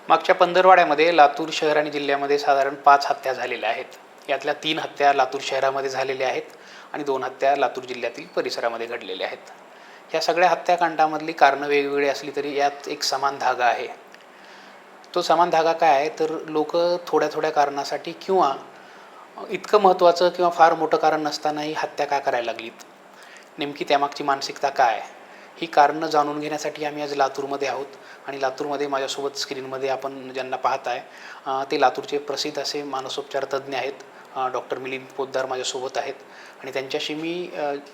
मागच्या पंधरवड्यामध्ये लातूर शहर आणि जिल्ह्यामध्ये साधारण 5 हत्या झालेल्या आहेत. यातल्या 3 हत्या लातूर शहरामध्ये झालेल्या आहेत आणि 2 हत्या लातूर जिल्ह्यातील परिसरामध्ये घडलेल्या आहेत. या सगळ्या हत्याकांडामधली कारणं वेगवेगळी असली तरी यात एक समान धागा आहे. तो समान धागा काय आहे तर लोक थोड्या थोड्या कारणासाठी किंवा इतकं महत्त्वाचं किंवा फार मोठं कारण नसतानाही हत्या का करायला लागलीत, नेमकी त्यामागची मानसिकता काय, ही कारणं जाणून घेण्यासाठी आम्ही आज लातूरमध्ये आहोत. आणि लातूरमध्ये माझ्यासोबत स्क्रीनमध्ये आपण ज्यांना पाहताय ते लातूरचे प्रसिद्ध असे मानसोपचार तज्ज्ञ आहेत. डॉक्टर मिलिंद पोद्दार माझ्यासोबत आहेत आणि त्यांच्याशी मी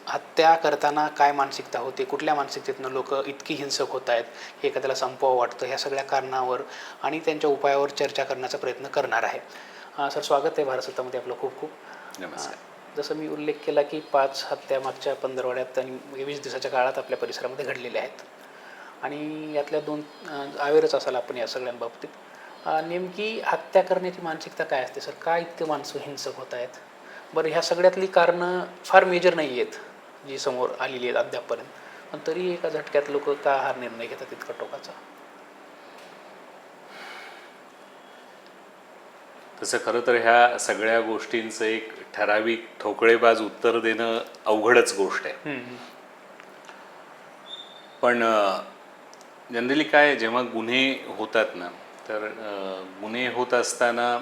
हत्या करताना काय मानसिकता होते, कुठल्या मानसिकतेतनं लोक इतकी हिंसक होत आहेत, हे एखाद्याला संपवावं वाटतं, ह्या सगळ्या कारणावर आणि त्यांच्या उपायावर चर्चा करण्याचा प्रयत्न करणार आहे. सर, स्वागत आहे भारत सत्तामध्ये आपलं. खूप खूप नमस्कार. जसं मी उल्लेख केला की 5 हत्या मागच्या पंधरवड्यात आणि 20 दिवसाच्या काळात आपल्या परिसरामध्ये घडलेल्या आहेत आणि यातल्या 2 अवेअरच असाल आपण या सगळ्यांबाबतीत. नेमकी हत्या करण्याची मानसिकता काय असते सर? का इतके माणसं हिंसक होत आहेत? बरं, ह्या सगळ्यातली कारणं फार मेजर नाही आहेत जी समोर आलेली आहेत अद्यापपर्यंत, पण तरी एका झटक्यात लोक का हा निर्णय घेतात इतका टोकाचा? तसं खरं तर ह्या सगळ्या गोष्टींचं एक ठराविक ठोकळेबाज उत्तर देणं अवघडच गोष्ट आहे. पण जनरली काय, जेव्हा गुन्हे होतात ना, तर गुन्हे होत असताना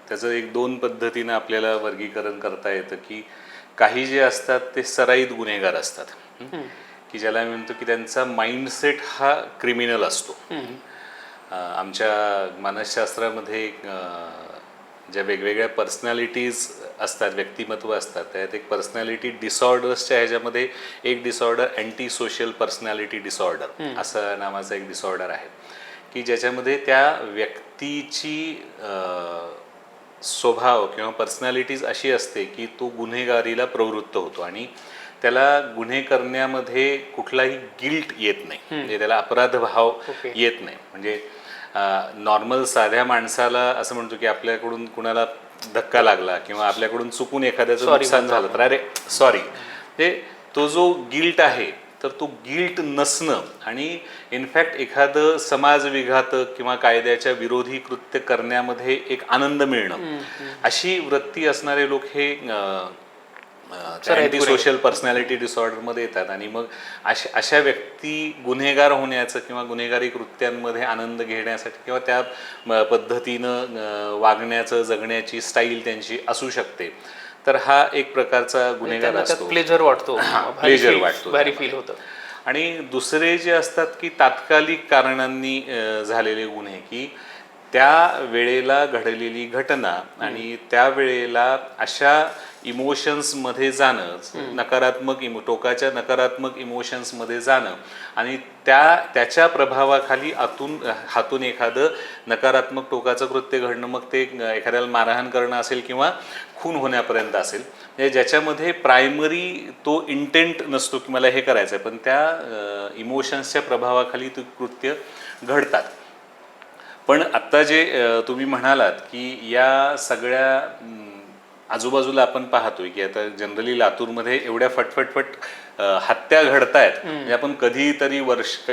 त्याचं एक 2 पद्धतीनं आपल्याला वर्गीकरण करता येतं. की काही जे असतात ते सराईत गुन्हेगार असतात, की ज्याला मी म्हणतो की त्यांचा माइंडसेट हा क्रिमिनल असतो. आमच्या मानसशास्त्रामध्ये ज्या वेगवेगळ्या पर्सनॅलिटीज असतात, व्यक्तिमत्व असतात, त्यात एक पर्सनॅलिटी डिसऑर्डर्सच्या ह्याच्यामध्ये एक disorder anti social personality disorder असं नावाचा एक डिसऑर्डर आहे, की ज्याच्यामध्ये त्या व्यक्तीची स्वभाव किंवा पर्सनॅलिटीज अशी असते की तो गुन्हेगारीला प्रवृत्त होतो आणि त्याला गुन्हे करण्यामध्ये कुठलाही गिल्ट येत नाही, म्हणजे त्याला अपराधभाव येत नाही. म्हणजे नॉर्मल साध्या माणसाला असं म्हणतो की आपल्याकडून कुणाला धक्का लागला किंवा आपल्याकडून चुकून एखाद्याचं नुकसान झालं तर अरे सॉरी, हे तो जो गिल्ट आहे तर तो गिल्ट नसणं आणि इनफॅक्ट एखादं समाजविघातक किंवा कायद्याच्या विरोधी कृत्य करण्यामध्ये एक आनंद मिळणं, अशी वृत्ती असणारे लोक हे अँटी सोशल पर्सनॅलिटी डिसऑर्डरमध्ये येतात. आणि मग अशा व्यक्ती गुन्हेगार होण्याचं किंवा गुन्हेगारी कृत्यांमध्ये आनंद घेण्यासाठी किंवा त्या पद्धतीनं वागण्याचं, जगण्याची स्टाईल त्यांची असू शकते. तर हा एक प्रकारचा गुन्हेगार असतो. प्लेजर वाटतो, प्लेजर वाटतो, भारी फील होतं. आणि दुसरे जे असतात की तात्कालिक कारणांनी झालेले गुन्हे, की त्या वेळेला घडलेली घटना आणि त्या वेळेला अशा इमोशन्समध्ये जाणं, टोकाच्या नकारात्मक इमोशन्समध्ये जाणं आणि त्याच्या प्रभावाखाली हातून एखादं नकारात्मक टोकाचं कृत्य घडणं, मग ते एखाद्याला मारहाण करणं असेल किंवा खून होण्यापर्यंत असेल, म्हणजे ज्याच्यामध्ये प्रायमरी तो इंटेंट नसतो की मला हे करायचं आहे, पण त्या इमोशन्सच्या प्रभावाखाली ते कृत्य घडतात. पण आत्ता जे तुम्ही म्हणालात की या सगळ्या आजूबाजूला आपण पाहतोय की आता जनरली लातूरमध्ये एवढ्या फटफटफट हत्या घडतायत, म्हणजे आपण कधीतरी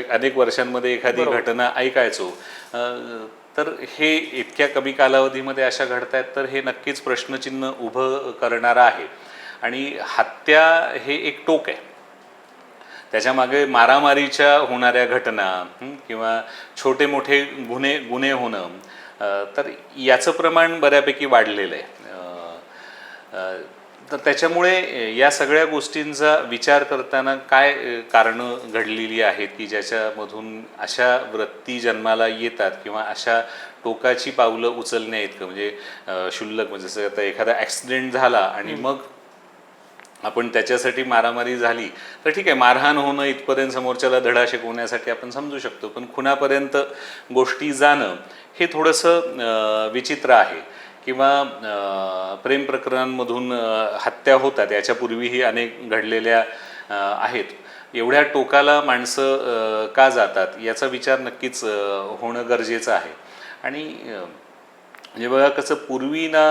अनेक वर्षांमध्ये एखादी घटना ऐकायचो, तर हे इतक्या कमी कालावधीमध्ये अशा घडतायत, तर हे नक्कीच प्रश्नचिन्ह उभं करणारं आहे. आणि हत्या हे एक टोक आहे, त्याच्यामागे मारामारीच्या होणाऱ्या घटना किंवा छोटे मोठे गुन्हे होणं, तर याचं प्रमाण बऱ्यापैकी वाढलेलं आहे. तर त्याच्यामुळे या सगळ्या गोष्टींचा विचार करताना काय कारणं घडलेली आहेत की ज्याच्यामधून अशा वृत्ती जन्माला येतात किंवा अशा टोकाची पावलं उचलण्या इतकं, म्हणजे क्षुल्लक, म्हणजे जसं आता एखादा ॲक्सिडेंट झाला आणि मग आपण त्याच्यासाठी मारामारी झाली तर ठीक आहे, मारहाण होणं इथपर्यंत समोरच्याला धडा शिकवण्यासाठी आपण समजू शकतो, पण खुनापर्यंत गोष्टी जाणं हे थोडंसं विचित्र आहे. किंवा प्रेम प्रकरणांमधून हत्या होतात, याच्यापूर्वीही अनेक घडलेल्या आहेत. एवढ्या टोकाला माणसं का जातात याचा विचार नक्कीच होणं गरजेचं आहे. आणि म्हणजे बघा कसं पूर्वी ना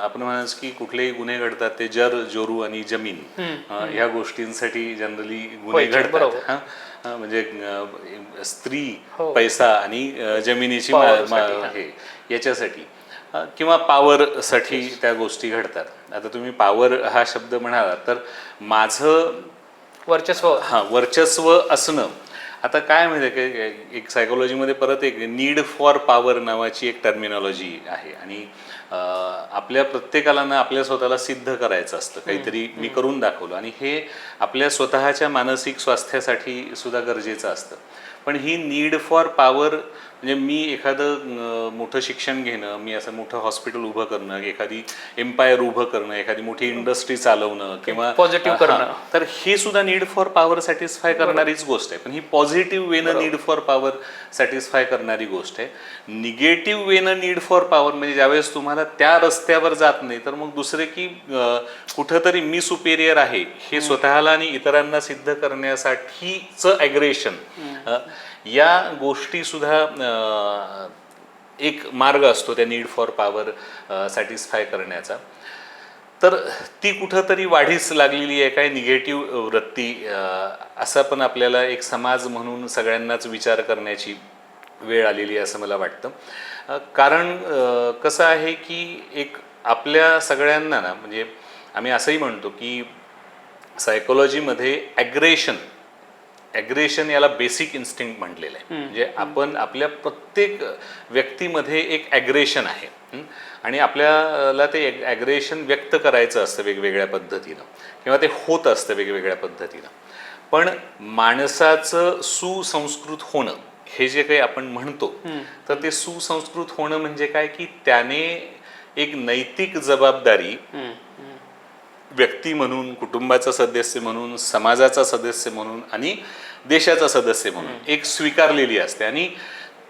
आपण म्हणायचं की कुठलेही गुन्हे घडतात ते जर जोरू आणि जमीन ह्या गोष्टींसाठी जनरली गुन्हे व्हायचे, घडतात. बरोबर. म्हणजे स्त्री, हो. पैसा आणि जमिनीची पॉवरसाठी, हां. हे याच्यासाठी किंवा पॉवरसाठी त्या गोष्टी घडतात. आता तुम्ही पॉवर हा शब्द म्हणाला तर माझं वर्चस्व. वर्चस्व असणं. आता काय माहिती आहे की एक सायकोलॉजीमध्ये परत एक नीड फॉर पॉवर नावाची एक टर्मिनॉलॉजी आहे आणि आपल्या प्रत्येकाला ना आपल्या स्वतःला सिद्ध करायचं असतं, काहीतरी मी करून दाखवलं, आणि हे आपल्या स्वतःच्या मानसिक स्वास्थ्यासाठी सुद्धा गरजेचं असतं. पण ही नीड फॉर पॉवर म्हणजे मी एखादं मोठं शिक्षण घेणं, मी असं मोठं हॉस्पिटल उभं करणं, एखादी एम्पायर उभं करणं, एखादी मोठी इंडस्ट्री चालवणं किंवा पॉझिटिव्ह करणं. तर हे सुद्धा नीड फॉर पॉवर सॅटिस्फाय करणारीच गोष्ट आहे. पण ही पॉझिटिव्ह वेनं नीड फॉर पॉवर सॅटिस्फाय करणारी गोष्ट आहे. निगेटिव्ह वेनं नीड फॉर पॉवर म्हणजे ज्यावेळेस तुम्हाला त्या रस्त्यावर जात नाही तर मग दुसरे की कुठंतरी मी सुपेरियर आहे हे स्वतःला आणि इतरांना सिद्ध करण्यासाठीचं ॲग्रेशन, या गोष्टी सुद्धा एक मार्ग असतो त्या नीड फॉर पॉवर सॅटिस्फाय करण्याचा. तर ती कुठंतरी वाढीस लागलेली आहे काय निगेटिव्ह वृत्ती, असा पण आपल्याला एक समाज म्हणून सगळ्यांनाच विचार करण्याची वेळ आलेली आहे असं मला वाटतं. कारण कसं आहे की एक आपल्या सगळ्यांना ना, म्हणजे आम्ही असंही म्हणतो की सायकोलॉजीमध्ये ॲग्रेशन याला बेसिक इन्स्टिंक्ट म्हटलेलं आहे. म्हणजे आपण आपल्या प्रत्येक व्यक्तीमध्ये एक ॲग्रेशन आहे आणि आपल्याला ते ॲग्रेशन व्यक्त करायचं असतं वेगवेगळ्या पद्धतीनं किंवा ते होत असतं वेगवेगळ्या पद्धतीनं. पण माणसाचं सुसंस्कृत होणं हे जे काही आपण म्हणतो, तर ते सुसंस्कृत होणं म्हणजे काय की त्याने एक नैतिक जबाबदारी व्यक्ती म्हणून, कुटुंबाचा सदस्य म्हणून, समाजाचा सदस्य म्हणून आणि देशाचा सदस्य म्हणून एक स्वीकारलेली असते. आणि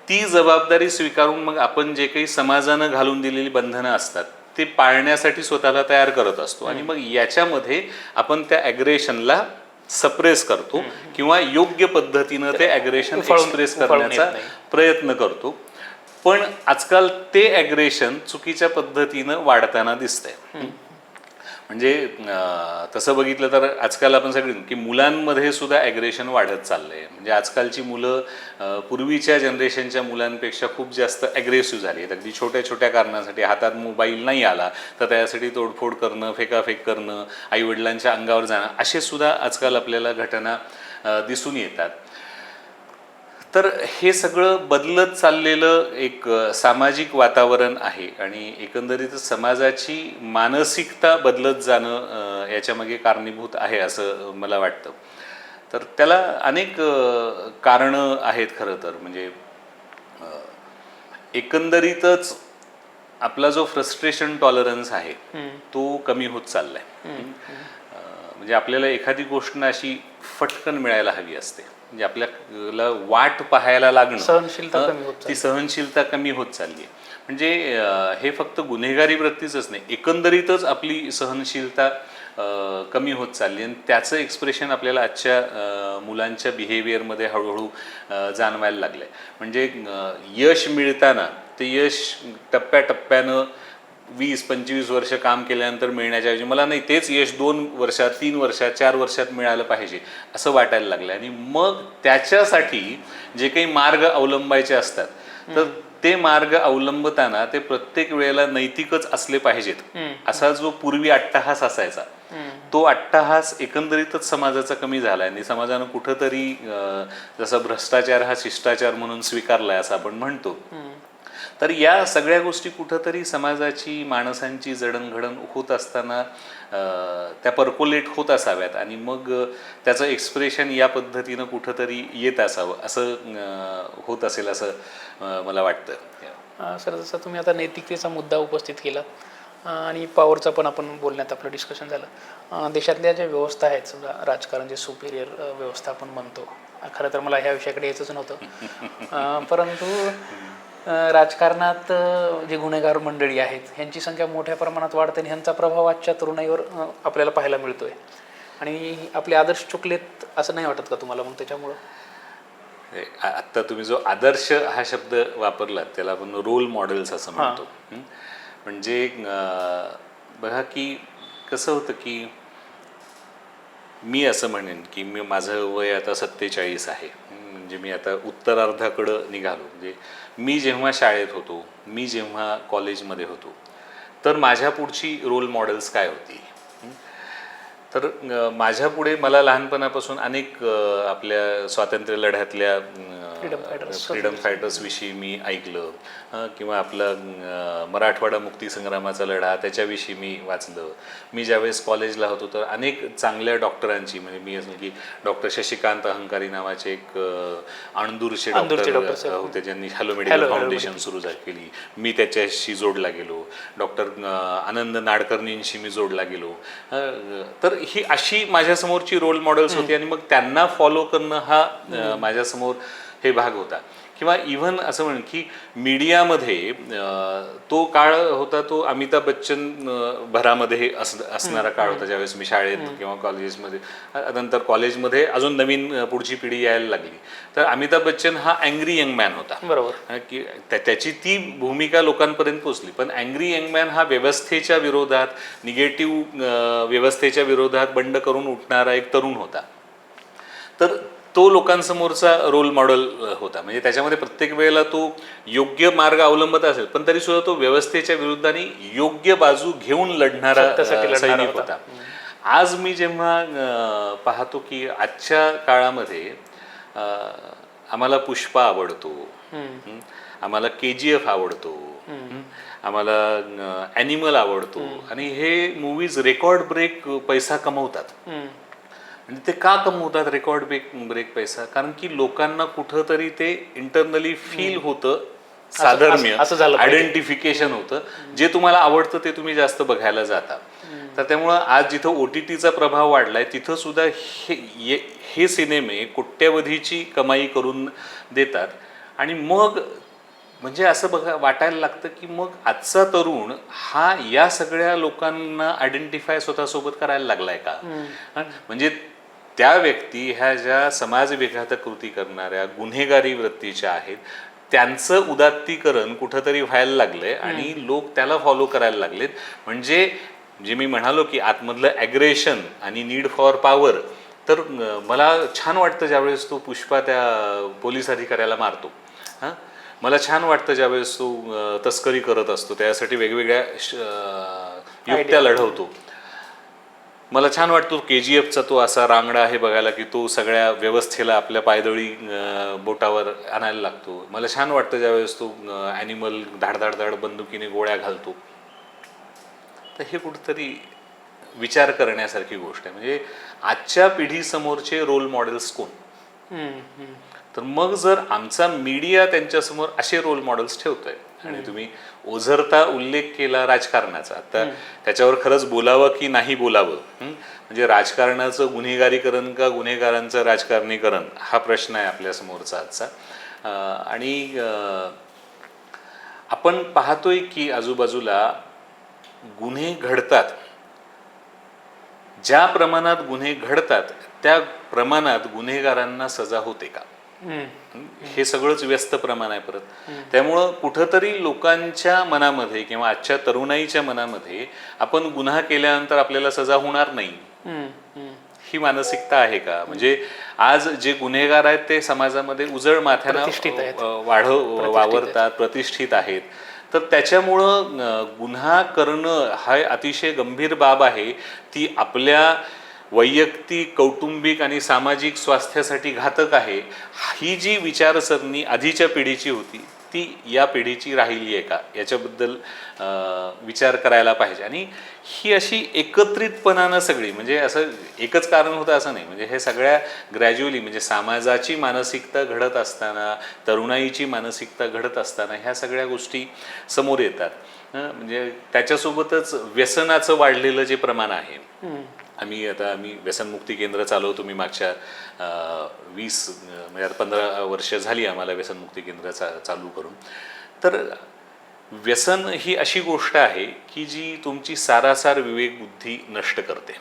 ती जबाबदारी स्वीकारून मग आपण जे काही समाजानं घालून दिलेली बंधनं असतात ते पाळण्यासाठी स्वतःला तयार करत असतो. आणि मग याच्यामध्ये आपण त्या ॲग्रेशनला सप्रेस करतो किंवा योग्य पद्धतीनं ते ॲग्रेशन एक्सप्रेस करण्याचा प्रयत्न करतो. पण आजकाल ते ॲग्रेशन चुकीच्या पद्धतीनं वाढताना दिसतंय. म्हणजे तसं बघितलं तर आजकाल आपण सगळे की मुलांमध्ये सुद्धा ॲग्रेशन वाढत चाललंय. म्हणजे आजकालची मुलं पूर्वीच्या जनरेशनच्या मुलांपेक्षा खूप जास्त ॲग्रेसिव्ह झाली आहेत. अगदी छोट्या छोट्या कारणासाठी, हातात मोबाईल नाही आला तर त्यासाठी तोडफोड करणं, फेकाफेक करणं, आईवडिलांच्या अंगावर जाणं, असे सुद्धा आजकाल आपल्याला घटना दिसून येतात. तर हे सगळं बदलत चाललेलं एक सामाजिक वातावरण आहे आणि एकंदरीत समाजाची मानसिकता बदलत जाणं याच्यामागे कारणीभूत आहे असं मला वाटतं. तर त्याला अनेक कारणं आहेत खरं तर. म्हणजे एकंदरीतच आपला जो फ्रस्ट्रेशन टॉलरन्स आहे तो कमी होत चाललाय. म्हणजे आपल्याला एखादी गोष्ट अशी फटकन मिळायला हवी असते, म्हणजे आपल्याला वाट पाहायला लागणं, ती सहनशीलता कमी होत चालली आहे. म्हणजे हे फक्त गुन्हेगारी वृत्तीच नाही, एकंदरीतच आपली सहनशीलता कमी होत चालली आणि त्याचं एक्सप्रेशन आपल्याला आजच्या मुलांच्या बिहेवियरमध्ये हळूहळू जाणवायला लागलं आहे. म्हणजे यश मिळताना ते यश टप्प्याटप्प्यानं 20-25 वर्ष काम केल्यानंतर मिळण्याच्या ऐवजी मला नाही तेच यश 2 वर्षात, 3 वर्षात, 4 वर्षात मिळालं पाहिजे असं वाटायला लागलं. आणि मग त्याच्यासाठी जे काही मार्ग अवलंबायचे असतात तर ते मार्ग अवलंबताना ते प्रत्येक वेळेला नैतिकच असले पाहिजेत. असा जो पूर्वी अट्टहास असायचा तो अट्टहास एकंदरीतच समाजाचा कमी झाला आणि समाजानं कुठंतरी जसा भ्रष्टाचार हा शिष्टाचार म्हणून स्वीकारलाय असं आपण म्हणतो. तर या सगळ्या गोष्टी कुठंतरी समाजाची, माणसांची जडणघडण होत असताना त्या पर्कोलेट होत असाव्यात आणि मग त्याचं एक्सप्रेशन या पद्धतीनं कुठंतरी येत असावं असं होत असेल असं मला वाटतं. सर, जसं तुम्ही आता नैतिकतेचा मुद्दा उपस्थित केला आणि पॉवरचा पण आपण बोलण्यात आपलं डिस्कशन झालं. देशातल्या ज्या व्यवस्था आहेत, समजा राजकारण जे सुपिरियर व्यवस्था आपण म्हणतो, खरं तर मला ह्या विषयाकडे यायचंच नव्हतं, परंतु राजकारणात जे गुन्हेगार मंडळी आहेत ह्यांची संख्या मोठ्या प्रमाणात वाढते आणि ह्यांचा प्रभाव आजच्या तरुणाईवर आपल्याला पाहायला मिळतोय आणि आपले आदर्श चुकलेत असं नाही वाटत का तुम्हाला मग त्याच्यामुळं? आत्ता तुम्ही जो आदर्श हा शब्द वापरलात त्याला आपण रोल मॉडेल्स असं म्हणतो. म्हणजे बघा की कसं होतं की मी असं म्हणेन की माझं वय आता 47 आहे. म्हणजे मी आता उत्तरार्धाकडं निघालो. म्हणजे मी जेव्हा शाळेत होतो, मी जेव्हा कॉलेजमध्ये होतो, तर माझ्या पुढची रोल मॉडेल्स काय होती. तर माझ्या पुढे मला लहानपणापासून अनेक आपल्या स्वातंत्र्य लढ्यातल्या फ्रीडम फायटर्सविषयी मी ऐकलं, किंवा आपला मराठवाडा मुक्तीसंग्रामाचा लढा त्याच्याविषयी मी वाचलं. मी ज्यावेळेस कॉलेजला होतो तर अनेक चांगल्या डॉक्टरांची, म्हणजे मी असं की डॉक्टर शशिकांत अहंकारी नावाचे एक अणदूरचे डॉक्टर होते ज्यांनी हॅलो मेडिकल फाउंडेशन सुरू केली, मी त्याच्याशी जोडला गेलो. डॉक्टर आनंद नाडकर्णींशी मी जोडला गेलो. तर ही अशी माझ्यासमोरची रोल मॉडेल्स होती आणि मग त्यांना फॉलो करणं हा माझ्यासमोर हे भाग होता. किंवा इव्हन असं म्हण की मीडियामध्ये तो काळ होता तो अमिताभ बच्चन भरामध्ये असणारा काळ होता ज्यावेळेस मी शाळेत किंवा कॉलेजमध्ये, नंतर कॉलेजमध्ये अजून नवीन पुढची पिढी यायला लागली. तर अमिताभ बच्चन हा अँग्री यंग मॅन होता. बरोबर. की त्याची ती भूमिका लोकांपर्यंत पोहोचली. पण अँग्री यंग मॅन हा व्यवस्थेच्या विरोधात, निगेटिव्ह व्यवस्थेच्या विरोधात बंड करून उठणारा एक तरुण होता. तर तो लोकांसमोरचा रोल मॉडेल होता. म्हणजे त्याच्यामध्ये प्रत्येक वेळेला तो योग्य मार्ग अवलंबत असेल पण तरी सुद्धा तो व्यवस्थेच्या विरुद्धाने योग्य बाजू घेऊन लढणारा सैनिक होता. आज मी जेव्हा पाहतो की आजच्या काळामध्ये आम्हाला पुष्पा आवडतो, आम्हाला KGF आवडतो, आम्हाला ॲनिमल आवडतो, आणि हे मूवीज रेकॉर्ड ब्रेक पैसा कमवतात. म्हणजे ते का कमवतात रेकॉर्ड ब्रेक पैसा? कारण की लोकांना कुठंतरी ते इंटरनली फील होतं, साधर्म्य, आयडेंटिफिकेशन होतं. जे तुम्हाला आवडतं ते तुम्ही जास्त बघायला जाता. तर त्यामुळं आज जिथं OTTचा प्रभाव वाढलाय तिथं सुद्धा हे सिनेमे कोट्यवधीची कमाई करून देतात. आणि मग म्हणजे असं वाटायला लागतं की मग आजचा तरुण हा या सगळ्या लोकांना आयडेंटिफाय स्वतःसोबत करायला लागलाय का? म्हणजे त्या व्यक्ती ह्या ज्या समाजविघातक कृती करणाऱ्या गुन्हेगारी वृत्तीच्या आहेत त्यांचं उदात्तीकरण कुठंतरी व्हायला लागलंय आणि लोक त्याला फॉलो करायला लागलेत. म्हणजे जे मी म्हणालो की आतमधलं ॲग्रेशन आणि नीड फॉर पॉवर, तर मला छान वाटतं ज्यावेळेस तो पुष्पा त्या पोलीस अधिकाऱ्याला मारतो. मला छान वाटतं ज्यावेळेस तो तस्करी करत असतो, त्यासाठी वेगवेगळ्या युक्त्या लढवतो. मला छान वाटतो KGFचा तो असा रांगडा आहे बघायला की तो सगळ्या व्यवस्थेला आपल्या पायदळी बोटावर आणायला लागतो. मला छान वाटतं ज्यावेळेस तो ॲनिमल धाड बंदुकीने गोळ्या घालतो. तर हे कुठंतरी विचार करण्यासारखी गोष्ट आहे. म्हणजे आजच्या पिढीसमोरचे रोल मॉडेल्स कोण? तर मग जर आमचा मीडिया त्यांच्यासमोर असे रोल मॉडेल्स ठेवतोय, आणि तुम्ही ओझरता उल्लेख केला राजकारणाचा, आता त्याच्यावर खरंच बोलावं की नाही बोलावं, म्हणजे राजकारणाचं गुन्हेगारीकरण का गुन्हेगारांचं राजकारणीकरण हा प्रश्न आहे आपल्यासमोरचा आजचा. आणि आपण पाहतोय की आजूबाजूला गुन्हे घडतात, ज्या प्रमाणात गुन्हे घडतात त्या प्रमाणात गुन्हेगारांना सजा होते का? हे सगळंच व्यस्त प्रमाण आहे परत. त्यामुळं कुठंतरी लोकांच्या मनामध्ये किंवा आजच्या तरुणाईच्या मनामध्ये आपण गुन्हा केल्यानंतर आपल्याला सजा होणार नाही ही मानसिकता आहे का? म्हणजे आज जे गुन्हेगार आहेत ते समाजामध्ये उजळ माथ्यानं वावरतात, प्रतिष्ठित आहेत. तर त्याच्यामुळं गुन्हा करणं हा अतिशय गंभीर बाब आहे. ती आपल्या वैयक्तिक, कौटुंबिक आणि सामाजिक स्वास्थ्यासाठी घातक आहे. ही जी विचारसरणी आधीच्या पिढीची होती ती या पिढीची राहिली आहे का याच्याबद्दल विचार करायला पाहिजे. आणि ही अशी एकत्रितपणानं सगळी, म्हणजे असं एकच कारण होतं असं नाही. म्हणजे हे सगळ्या ग्रॅज्युअली, म्हणजे समाजाची मानसिकता घडत असताना, तरुणाईची मानसिकता घडत असताना ह्या सगळ्या गोष्टी समोर येतात. म्हणजे त्याच्यासोबतच व्यसनाचं वाढलेलं जे प्रमाण आहे. आम्ही व्यसनमुक्ती केंद्र चालवतो. मी मागच्या 15 वर्ष झाली आम्हाला व्यसनमुक्ती केंद्र चालू करून. तर व्यसन ही अशी गोष्ट आहे की जी तुमची सारासार विवेक बुद्धी नष्ट करते.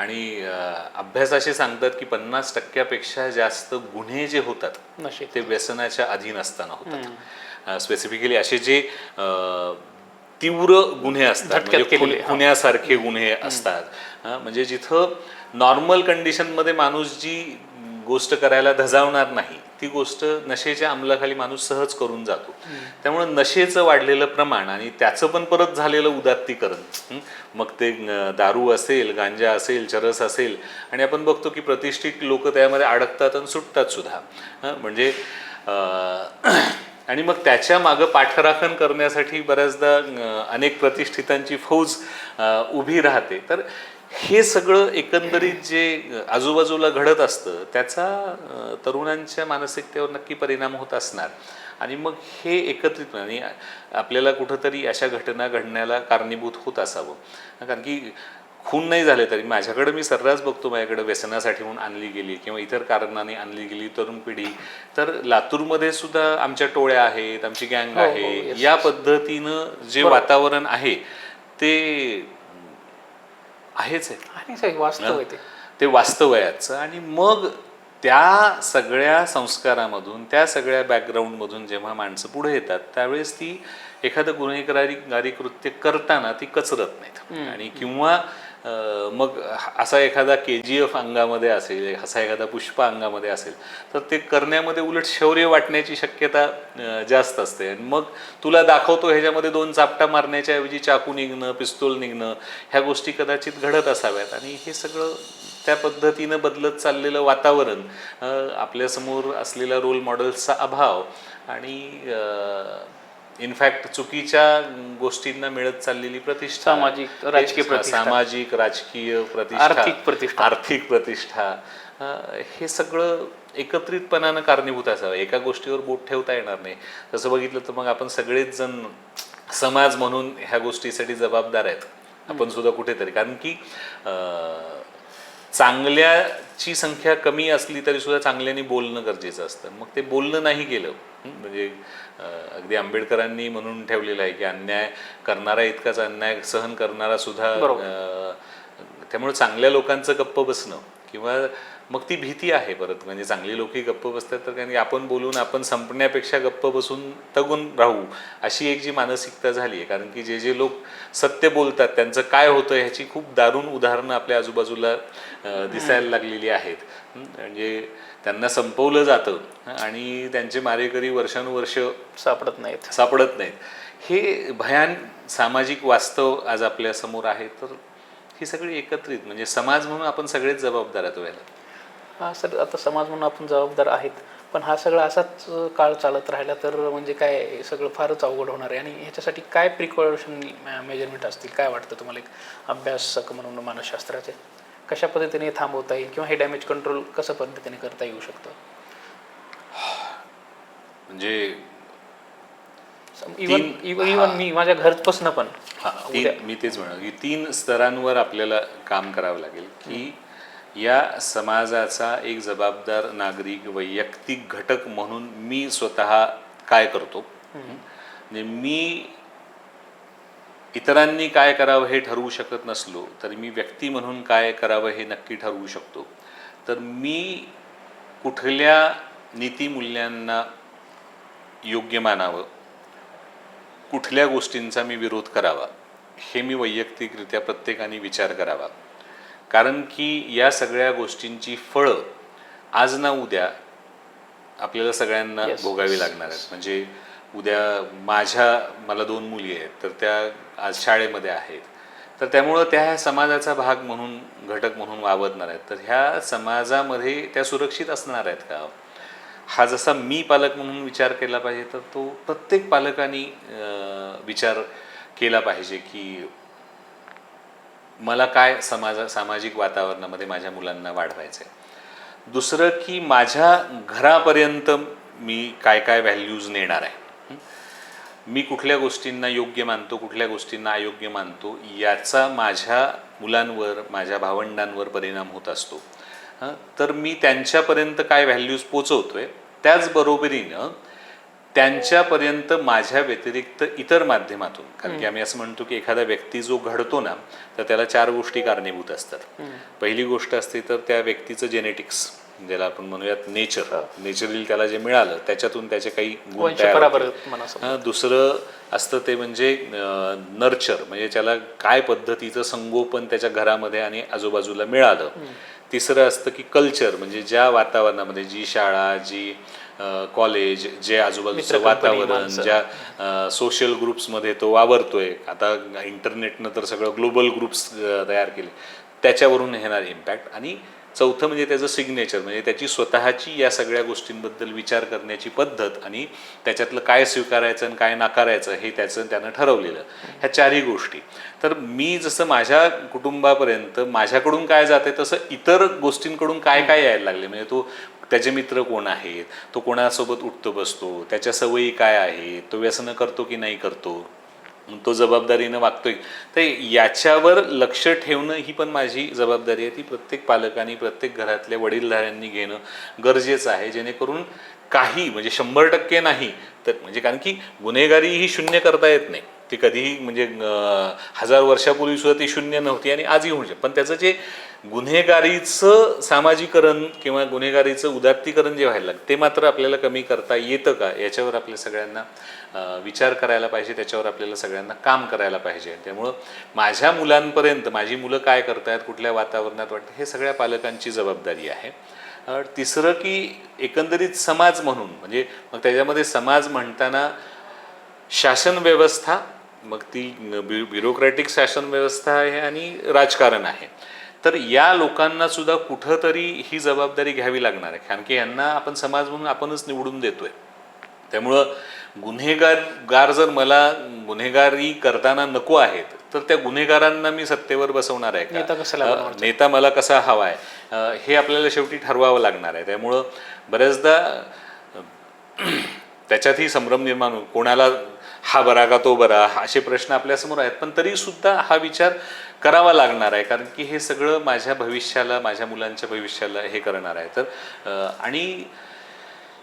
आणि अभ्यास असे सांगतात की 50% जास्त गुन्हे जे होतात नशे ते व्यसनाच्या अधीन असताना होतात. स्पेसिफिकली असे जे तीव्र गुन्हे असतात, झटक्यात म्हणजे केलेले, हा. खुन्यासारखे गुन्हे असतात. म्हणजे जिथं नॉर्मल कंडिशनमध्ये माणूस जी गोष्ट करायला धजावणार नाही ती गोष्ट नशेच्या अंमलाखाली माणूस सहज करून जातो. त्यामुळे नशेचं वाढलेलं प्रमाण आणि त्याचं पण परत झालेलं उदात्तीकरण, मग ते दारू असेल, गांजा असेल, चरस असेल, आणि आपण बघतो की प्रतिष्ठित लोक त्यामध्ये अडकतात आणि सुटतात सुद्धा. म्हणजे आणि मग त्याच्या मागं पाठराखण करण्यासाठी बऱ्याचदा अनेक प्रतिष्ठितांची फौज उभी राहते. तर हे सगळं एकंदरीत जे आजूबाजूला घडत असतं त्याचा तरुणांच्या मानसिकतेवर नक्की परिणाम होत असणार. आणि मग हे एकत्रितपणे आपल्याला कुठंतरी अशा घटना घडण्याला कारणीभूत होत असावं. कारण की खून नाही झाले तरी माझ्याकडे मी सर्रास बघतो, माझ्याकडे व्यसनासाठी म्हणून आणली गेली किंवा इतर कारणाने आणली गेली तरुण पिढी. तर लातूरमध्ये सुद्धा आमच्या टोळ्या आहेत, आमची गँग आहे. या पद्धतीनं जे वातावरण आहे ते आहेच आहे, वास्तव आहे ते वास्तव आहे आजचं. आणि मग त्या सगळ्या संस्कारामधून, त्या सगळ्या बॅकग्राऊंडमधून जेव्हा माणसं पुढे येतात त्यावेळेस ती एखादं गुन्हेगारी कृत्य करताना ती कचरत नाहीत. आणि किंवा मग असा एखादा KGF अंगामध्ये असेल, असा एखादा पुष्पा अंगामध्ये असेल तर ते करण्यामध्ये उलट शौर्य वाटण्याची शक्यता जास्त असते. आणि मग तुला दाखवतो ह्याच्यामध्ये 2 चापटा मारण्याच्या ऐवजी चाकू निघणं, पिस्तूल निघणं, ह्या गोष्टी कदाचित घडत असाव्यात. आणि हे सगळं त्या पद्धतीनं बदलत चाललेलं वातावरण, आपल्यासमोर असलेला रोल मॉडेल्सचा अभाव आणि इनफॅक्ट चुकीच्या गोष्टींना मिळत चाललेली प्रतिष्ठा, सामाजिक राजकीय प्रतिष्ठा, आर्थिक प्रतिष्ठा, हे सगळं एकत्रितपणानं कारणीभूत असावं. एका गोष्टीवर बोट ठेवता येणार नाही. तसं बघितलं तर मग आपण सगळेच जण समाज म्हणून ह्या गोष्टीसाठी जबाबदार आहेत, आपण सुद्धा कुठेतरी. कारण की चांगल्याची संख्या कमी असली तरी सुद्धा चांगल्याने बोलणं गरजेचं असतं. मग ते बोलणं नाही गेलं, म्हणजे अगदी आंबेडकरांनी म्हणून ठेवलेलं आहे की अन्याय करणारा इतकाच अन्याय सहन करणारा सुद्धा. त्यामुळे चांगल्या लोकांचं गप्प बसणं किंवा मग ती भीती आहे परत, म्हणजे चांगली लोकही गप्प बसतात तर कारण आपण बोलून आपण संपण्यापेक्षा गप्प बसून तगून राहू, अशी एक जी मानसिकता झाली आहे. कारण की जे लोक सत्य बोलतात त्यांचं काय होतं ह्याची खूप दारुण उदाहरणं आपल्या आजूबाजूला दिसायला लागलेली आहेत. म्हणजे त्यांना संपवलं जातं आणि त्यांचे मारेकरी वर्षानुवर्ष सापडत नाहीत. हे भयान सामाजिक वास्तव आज आपल्यासमोर आहे. तर ही सगळी एकत्रित म्हणजे समाज म्हणून आपण सगळेच जबाबदार आहेत व्हायला. हा सर, आता समाज म्हणून आपण जबाबदार आहेत, पण हा सगळा असाच काळ चालत राहिला तर म्हणजे काय सगळं फारच अवघड होणार आहे. आणि ह्याच्यासाठी काय प्रिकॉशन मेजरमेंट असतील, काय वाटतं तुम्हाला एक अभ्यासक म्हणून मानसशास्त्राचे? कशा पद्धतीने थांबवता येईल किंवा हे डॅमेज कंट्रोल कसं पद्धतीने करता येऊ शकतं? म्हणजे इवन मी माझ्या घरपासून पण मी तेच म्हणतो की 3 स्तरांवर आपल्याला काम करावं लागेल की या समाजाचा एक जबाबदार नागरिक वैयक्तिक घटक म्हणून मी स्वतः काय करतो. म्हणजे मी इतरांनी काय करावं हे ठरवू शकत नसलो तरी मी व्यक्ती म्हणून काय करावं हे नक्की ठरवू शकतो. तर मी कुठल्या नीतिमूल्यांना योग्य मानावं, कुठल्या गोष्टींचा मी विरोध करावा हे मी वैयक्तिकरित्या प्रत्येकाने विचार करावा. कारण की या सगळ्या गोष्टींची फळं आज ना उद्या आपल्याला सगळ्यांना भोगावी लागणार आहेत. म्हणजे उद्या मला 2 मुली आहेत तर त्या आज शाळेमध्ये आहेत, तर त्यामुळं त्या ह्या समाजाचा भाग म्हणून, घटक म्हणून वावरणार आहेत. तर ह्या समाजामध्ये त्या सुरक्षित असणार आहेत का, हा जसा मी पालक म्हणून विचार केला पाहिजे तर तो प्रत्येक पालकांनी विचार केला पाहिजे की मला काय सामाजिक वातावरणामध्ये माझ्या मुलांना वाढवायचं आहे. दुसरं की माझ्या घरापर्यंत मी काय काय व्हॅल्यूज नेणार आहे, मी कुठल्या गोष्टींना योग्य मानतो, कुठल्या गोष्टींना अयोग्य मानतो, याचा माझ्या मुलांवर, माझ्या भावंडांवर परिणाम होत असतो. तर मी त्यांच्यापर्यंत काय व्हॅल्यूज पोचवतोय, त्याचबरोबरीनं त्यांच्यापर्यंत माझ्या व्यतिरिक्त इतर माध्यमातून, कारण की आम्ही असं म्हणतो की एखादा व्यक्ती जो घडतो ना तर त्याला 4 गोष्टी कारणीभूत असतात. पहिली गोष्ट असते तर त्या व्यक्तीचं जेनेटिक्स, ज्याला आपण म्हणूयात नेचरली त्याला जे मिळालं त्याच्यातून त्याचे काही गुण तयार होतात. दुसरं असतं ते म्हणजे नर्चर, म्हणजे त्याला काय पद्धतीचं संगोपन त्याच्या घरामध्ये आणि आजूबाजूला मिळालं. तिसरं असतं की कल्चर, म्हणजे ज्या वातावरणामध्ये, जी शाळा, जी कॉलेज, जे आजूबाजूचं वातावरण, ज्या सोशल ग्रुप्समध्ये तो वावरतोय, आता इंटरनेटनं तर सगळं ग्लोबल ग्रुप्स तयार केले, त्याच्यावरून येणारे इम्पॅक्ट. आणि चौथं म्हणजे त्याचं सिग्नेचर, म्हणजे त्याची स्वतःची या सगळ्या गोष्टींबद्दल विचार करण्याची पद्धत आणि त्याच्यातलं काय स्वीकारायचं आणि काय नाकारायचं हे त्यानं ठरवलेलं. ह्या 4ही गोष्टी. तर मी जसं माझ्या कुटुंबापर्यंत माझ्याकडून काय जाते तसं इतर गोष्टींकडून काय काय यायला लागले. म्हणजे तो त्याचे मित्र कोण आहेत, तो कोणासोबत उठतो बसतो, त्याच्या सवयी काय आहेत, तो व्यसनं करतो की नाही करतो, तो जबाबदारीनं वागतोय, तर याच्यावर लक्ष ठेवणं ही पण माझी जबाबदारी आहे. ती प्रत्येक पालकांनी, प्रत्येक घरातल्या वडीलधाऱ्यांनी घेणं गरजेचं आहे, जेणेकरून काही म्हणजे 100% नाही तर, म्हणजे कारण की गुन्हेगारी ही शून्य करता येत नाही. ती कधीही म्हणजे 1000 वर्षापूर्वी सुद्धा ती शून्य नव्हती आणि आजही होऊ शकते. पण त्याचं जे गुन्हेगारीचं सामाजिकरण किंवा गुन्हेगारीचं उदात्तीकरण जे व्हायला लागतं ते मात्र आपल्याला कमी करता येतं का, याच्यावर आपल्या सगळ्यांना विचार करायला पाहिजे, त्याच्यावर आपल्याला सगळ्यांना काम करायला पाहिजे. त्यामुळं माझ्या मुलांपर्यंत माझी मुलं काय करतायत, कुठल्या वातावरणात वाटतं, हे सगळ्या पालकांची जबाबदारी आहे. तिसरं की एकंदरीत समाज म्हणून, म्हणजे मग त्याच्यामध्ये समाज म्हणताना शासन व्यवस्था, मग ती ब्युरोक्रॅटिक शासन व्यवस्था आहे आणि राजकारण आहे. तर या लोकांना सुद्धा कुठंतरी ही जबाबदारी घ्यावी लागणार आहे, कारण की यांना आपण समाज म्हणून आपणच निवडून देतोय. त्यामुळं गुन्हेगार जर मला गुन्हेगारी करताना नको आहेत तर त्या गुन्हेगारांना मी सत्तेवर बसवणार आहे का, नेता मला कसा हवा आहे, हे आपल्याला शेवटी ठरवावं लागणार आहे. त्यामुळं बऱ्याचदा त्याच्यातही संभ्रम निर्माण होतो, कोणाला हा बरा का तो बरा, असे प्रश्न आपल्यासमोर आहेत. पण तरीसुद्धा हा विचार करावा लागणार आहे, कारण की हे सगळं माझ्या भविष्याला, माझ्या मुलांच्या भविष्याला हे करणार आहे. तर आणि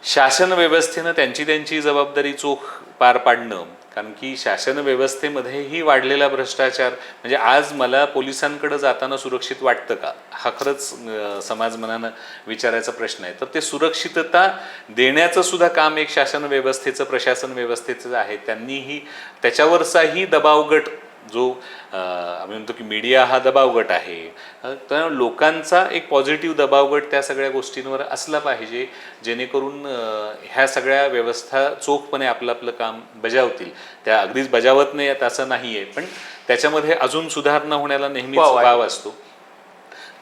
शासन व्यवस्थेनं त्यांची जबाबदारी चोख पार पाडणं, कारण की शासन व्यवस्थेमध्येही वाढलेला भ्रष्टाचार, म्हणजे आज मला पोलिसांकडे जाताना सुरक्षित वाटतं का, हा खरंच समाज मनानं विचारायचा प्रश्न आहे. तर ते सुरक्षितता देण्याचं सुद्धा काम एक शासन व्यवस्थेचं, प्रशासन व्यवस्थेचं आहे. त्यांनीही त्याच्यावरचाही दबावगट जो आम्ही म्हणतो की मीडिया हा दबावगट आहे, तर लोकांचा एक पॉझिटिव्ह दबावगट त्या सगळ्या गोष्टींवर असला पाहिजे, जेणेकरून ह्या सगळ्या व्यवस्था चोखपणे आपलं आपलं काम बजावतील. त्या अगदीच बजावत नाही असं नाही आहे, पण त्याच्यामध्ये अजून सुधारणा होण्याला नेहमीच वाव असतो.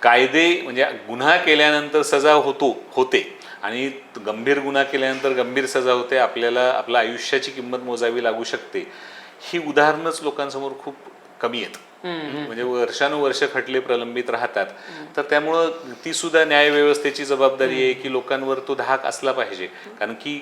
कायदे म्हणजे गुन्हा केल्यानंतर सजा होते आणि गंभीर गुन्हा केल्यानंतर गंभीर सजा होते, आपल्याला आपल्या आयुष्याची किंमत मोजावी लागू शकते, ही उदाहरणंच लोकांसमोर खूप कमी आहेत. म्हणजे वर्षानुवर्ष खटले प्रलंबित राहतात. तर त्यामुळं ती सुद्धा न्यायव्यवस्थेची जबाबदारी आहे की लोकांवर तो धाक असला पाहिजे, कारण की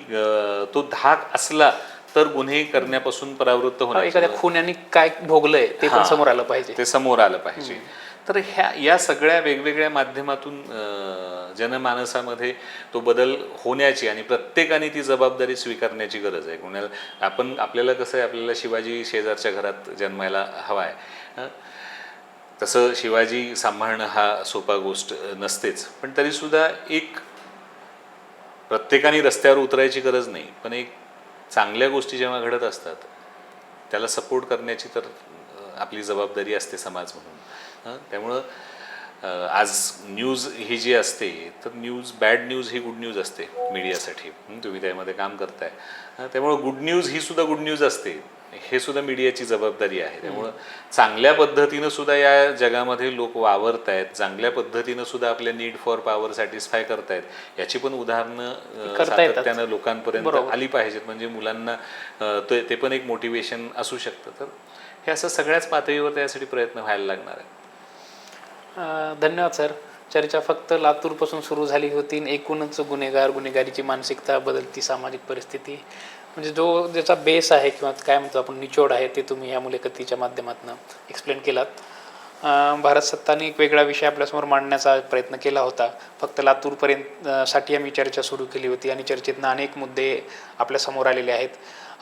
तो धाक असला तर गुन्हे करण्यापासून परावृत्त होणार. एखाद्या खुन्याने काय भोगलंय ते पण समोर आलं पाहिजे, ते समोर आलं पाहिजे. तर या सगळ्या वेगवेगळ्या माध्यमातून जनमानसामध्ये तो बदल होण्याची आणि प्रत्येकाने ती जबाबदारी स्वीकारण्याची गरज आहे. कोणाला आपल्याला कसं आहे, आपल्याला शिवाजी शेजारच्या घरात जन्मायला हवा आहे, तसं शिवाजी सांभाळणं हा सोपा गोष्ट नसतेच. पण तरीसुद्धा एक प्रत्येकाने रस्त्यावर उतरायची गरज नाही, पण एक चांगल्या गोष्टी जेव्हा घडत असतात त्याला सपोर्ट करण्याची तर आपली जबाबदारी असते समाज म्हणून. त्यामुळं आज न्यूज ही जी असते, तर बॅड न्यूज ही गुड न्यूज असते मीडियासाठी. तुम्ही त्यामध्ये काम करताय, त्यामुळं गुड न्यूज ही सुद्धा गुड न्यूज असते, हे सुद्धा मीडियाची जबाबदारी आहे. त्यामुळं चांगल्या पद्धतीनं सुद्धा या जगामध्ये लोक वावरत आहेत, चांगल्या पद्धतीनं सुद्धा आपल्या नीड फॉर पॉवर सॅटिस्फाय करतायत, याची पण उदाहरणं सातत्यानं लोकांपर्यंत आली पाहिजेत, म्हणजे मुलांना ते पण एक मोटिवेशन असू शकतं. तर हे असं सगळ्याच पातळीवर त्यासाठी प्रयत्न व्हायला लागणार आहे. धन्यवाद सर. चर्चा फक्त लातूरपासून सुरू झाली होती, एकूणच गुन्हेगारीची मानसिकता, बदलती सामाजिक परिस्थिती, म्हणजे ज्याचा बेस आहे किंवा काय म्हणतो आपण निचोड आहे, ते तुम्ही या मुलाखतीच्या माध्यमातून एक्सप्लेन केलात. भारत सत्ताने एक वेगळा विषय आपल्यासमोर मांडण्याचा प्रयत्न केला होता. फक्त लातूरपर्यंत साठी आम्ही चर्चा सुरू केली होती आणि चर्चेतनं अनेक मुद्दे आपल्यासमोर आलेले आहेत.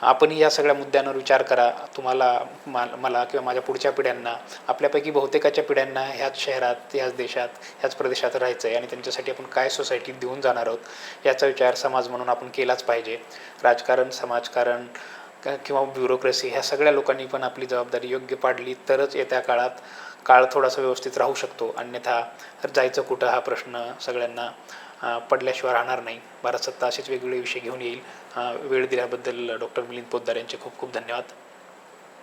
आपणही या सगळ्या मुद्द्यांवर विचार करा. तुम्हाला मला किंवा माझ्या पुढच्या पिढ्यांना, आपल्यापैकी बहुतेकाच्या पिढ्यांना ह्याच शहरात, ह्याच देशात, ह्याच प्रदेशात राहायचं आहे आणि त्यांच्यासाठी आपण काय सोसायटीत देऊन जाणार आहोत याचा विचार समाज म्हणून आपण केलाच पाहिजे. राजकारण, समाजकारण किंवा ब्युरोक्रेसी ह्या सगळ्या लोकांनी पण आपली जबाबदारी योग्य पाडली तरच येत्या काळात काळ थोडासा व्यवस्थित राहू शकतो. अन्यथा जायचं कुठं हा प्रश्न सगळ्यांना पडल्याशिवाय राहणार नाही. भारत सत्ता असेच वेगवेगळे विषय घेऊन येईल. वेळ दिल्याबद्दल डॉक्टर मिलिंद पोद्दार यांचे खूप खूप धन्यवाद.